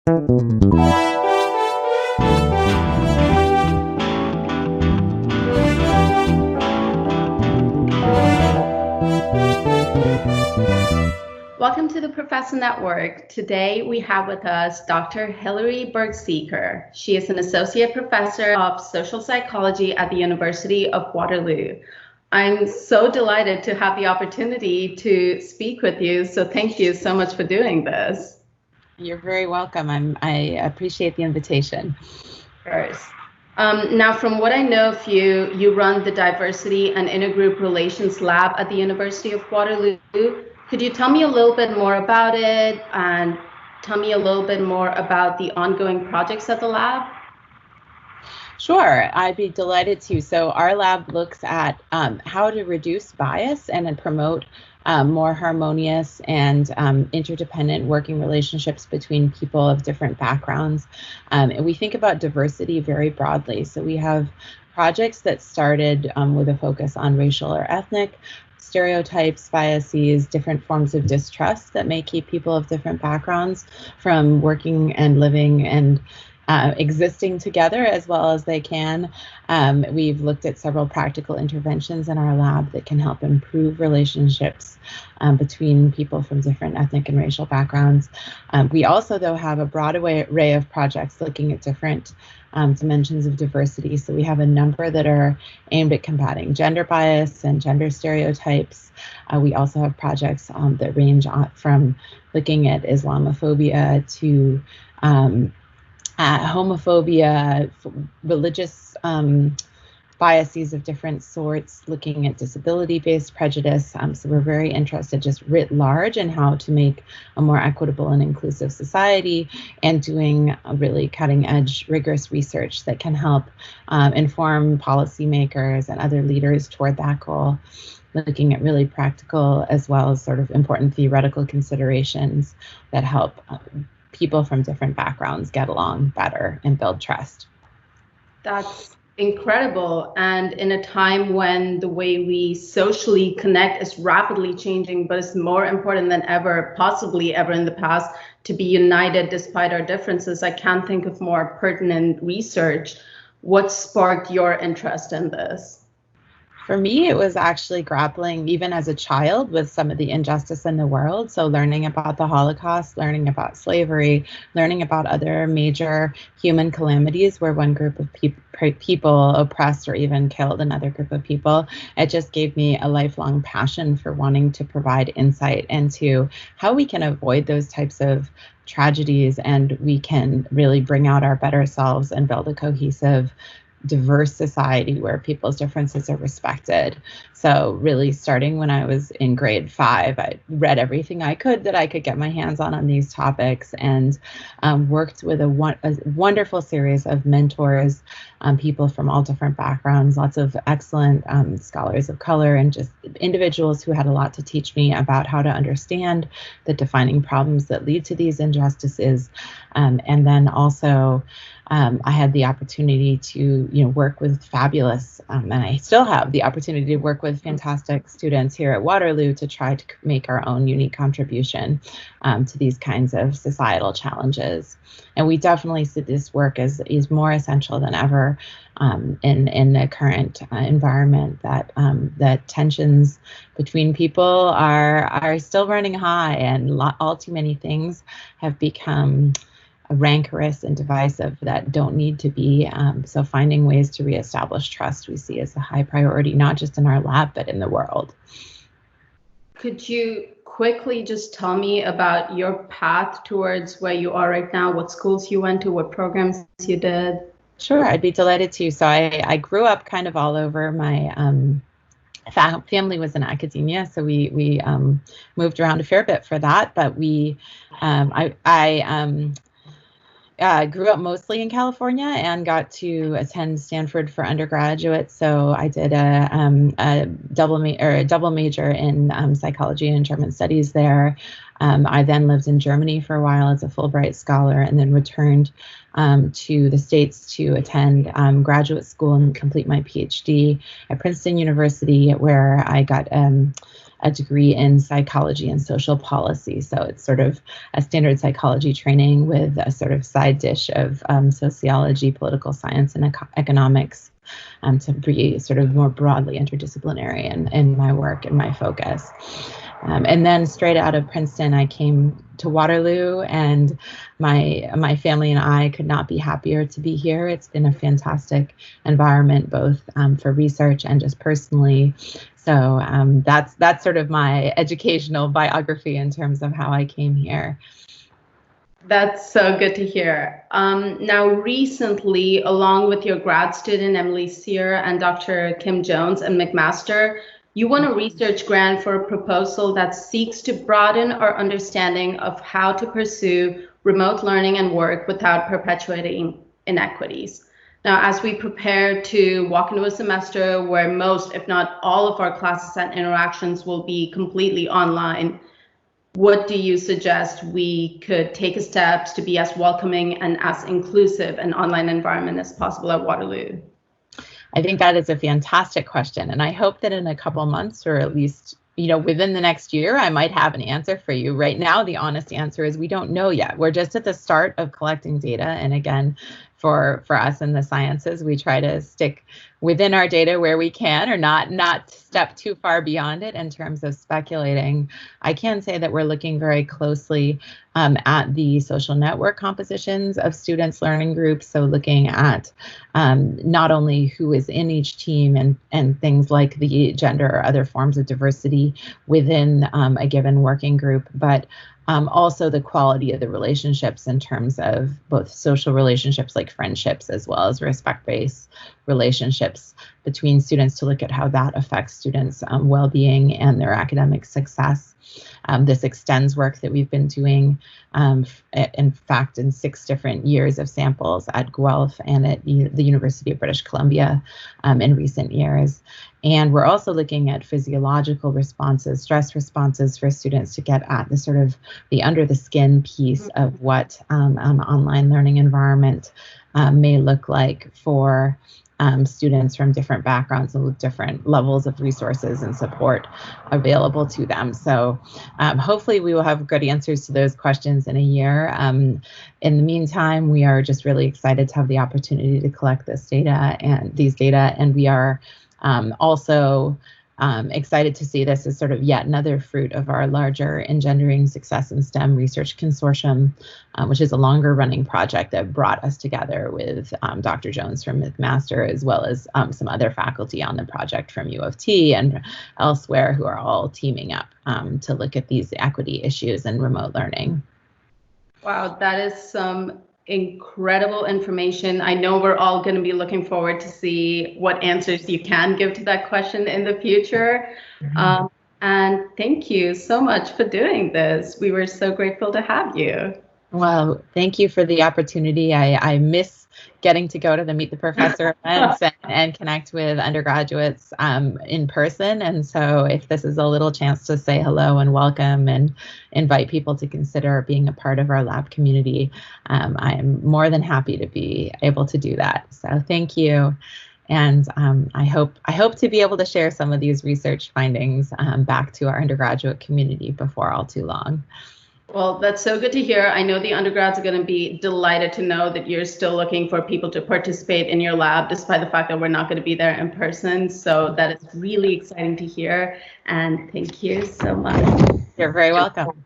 Welcome to the Professor Network. Today we have with us Dr. Hilary Bergsieker. She is an associate professor of social psychology at the University of Waterloo. I'm so delighted to have the opportunity to speak with you, so thank you so much for doing this. You're very welcome. I appreciate the invitation. First. Now, from what I know of you, you run the Diversity and Intergroup Relations Lab at the University of Waterloo. Could you tell me a little bit more about it and tell me a little bit more about the ongoing projects at the lab? Sure, I'd be delighted to. So our lab looks at how to reduce bias and promote more harmonious and interdependent working relationships between people of different backgrounds. And we think about diversity very broadly. So we have projects that started with a focus on racial or ethnic stereotypes, biases, different forms of distrust that may keep people of different backgrounds from working and living and existing together as well as they can. We've looked at several practical interventions in our lab that can help improve relationships between people from different ethnic and racial backgrounds. We also, though, have a broad array of projects looking at different dimensions of diversity. So we have a number that are aimed at combating gender bias and gender stereotypes. We also have projects that range from looking at Islamophobia to homophobia, religious biases of different sorts, looking at disability-based prejudice. So we're very interested just writ large in how to make a more equitable and inclusive society and doing a really cutting-edge, rigorous research that can help inform policymakers and other leaders toward that goal, looking at really practical as well as sort of important theoretical considerations that help people from different backgrounds get along better and build trust. That's incredible. And in a time when the way we socially connect is rapidly changing, but it's more important than ever, possibly ever in the past, to be united despite our differences, I can't think of more pertinent research. What sparked your interest in this? For me, it was actually grappling, even as a child, with some of the injustice in the world. So learning about the Holocaust, learning about slavery, learning about other major human calamities where one group of people oppressed or even killed another group of people. It just gave me a lifelong passion for wanting to provide insight into how we can avoid those types of tragedies and we can really bring out our better selves and build a cohesive, diverse society where people's differences are respected. So really starting when I was in grade 5, I read everything I could that I could get my hands on these topics and worked with a wonderful series of mentors, people from all different backgrounds, lots of excellent scholars of color and just individuals who had a lot to teach me about how to understand the defining problems that lead to these injustices. And then also I had the opportunity to, work with fabulous, and I still have the opportunity to work with fantastic students here at Waterloo to try to make our own unique contribution to these kinds of societal challenges. And we definitely see this work as is more essential than ever in the current environment that tensions between people are still running high, and all too many things have become rancorous and divisive that don't need to be. So finding ways to reestablish trust we see as a high priority, not just in our lab, but in the world. Could you quickly just tell me about your path towards where you are right now, what schools you went to, what programs you did? Sure, I'd be delighted to. So I grew up kind of all over. My family was in academia, so we moved around a fair bit for that, but I grew up mostly in California and got to attend Stanford for undergraduate. So I did a double major in psychology and German studies there. I then lived in Germany for a while as a Fulbright scholar, and then returned to the States to attend graduate school and complete my PhD at Princeton University, where I got a degree in psychology and social policy. So it's sort of a standard psychology training with a sort of side dish of sociology, political science, and economics, to be sort of more broadly interdisciplinary in my work and my focus. And then straight out of Princeton, I came to Waterloo, and my family and I could not be happier to be here. It's been a fantastic environment, both for research and just personally. So that's sort of my educational biography in terms of how I came here. That's so good to hear. Now, recently, along with your grad student, Emily Sear, and Dr. Kim Jones and McMaster, you won a research grant for a proposal that seeks to broaden our understanding of how to pursue remote learning and work without perpetuating inequities. Now, as we prepare to walk into a semester where most, if not all, of our classes and interactions will be completely online, what do you suggest we could take as steps to be as welcoming and as inclusive an online environment as possible at Waterloo? I think that is a fantastic question. And I hope that in a couple months, or at least, within the next year, I might have an answer for you. Right now, the honest answer is we don't know yet. We're just at the start of collecting data. And again, for us in the sciences, we try to stick within our data where we can, or not step too far beyond it in terms of speculating. I can say that we're looking very closely at the social network compositions of students' learning groups. So looking at not only who is in each team and things like the gender or other forms of diversity within a given working group, but also the quality of the relationships in terms of both social relationships like friendships, as well as respect-based relationships between students, to look at how that affects students' well-being and their academic success. This extends work that we've been doing, in fact, in 6 different years of samples at Guelph and at the University of British Columbia in recent years. And we're also looking at physiological responses, stress responses for students, to get at the sort of the under the skin piece of what an online learning environment may look like for students from different backgrounds and with different levels of resources and support available to them. So hopefully we will have good answers to those questions in a year. In the meantime, we are just really excited to have the opportunity to collect this data and these data, and we are also excited to see this as sort of yet another fruit of our larger Engendering Success in STEM Research Consortium, which is a longer running project that brought us together with Dr. Jones from McMaster, as well as some other faculty on the project from U of T and elsewhere, who are all teaming up to look at these equity issues in remote learning. Wow, that is some incredible information. I know we're all going to be looking forward to see what answers you can give to that question in the future. And thank you so much for doing this. We were so grateful to have you. Well, thank you for the opportunity. I miss getting to go to the Meet the Professor events and connect with undergraduates in person. And so if this is a little chance to say hello and welcome and invite people to consider being a part of our lab community, I am more than happy to be able to do that. So thank you. And I hope to be able to share some of these research findings back to our undergraduate community before all too long. Well, that's so good to hear. I know the undergrads are going to be delighted to know that you're still looking for people to participate in your lab, despite the fact that we're not going to be there in person. So that is really exciting to hear. And thank you so much. You're very welcome.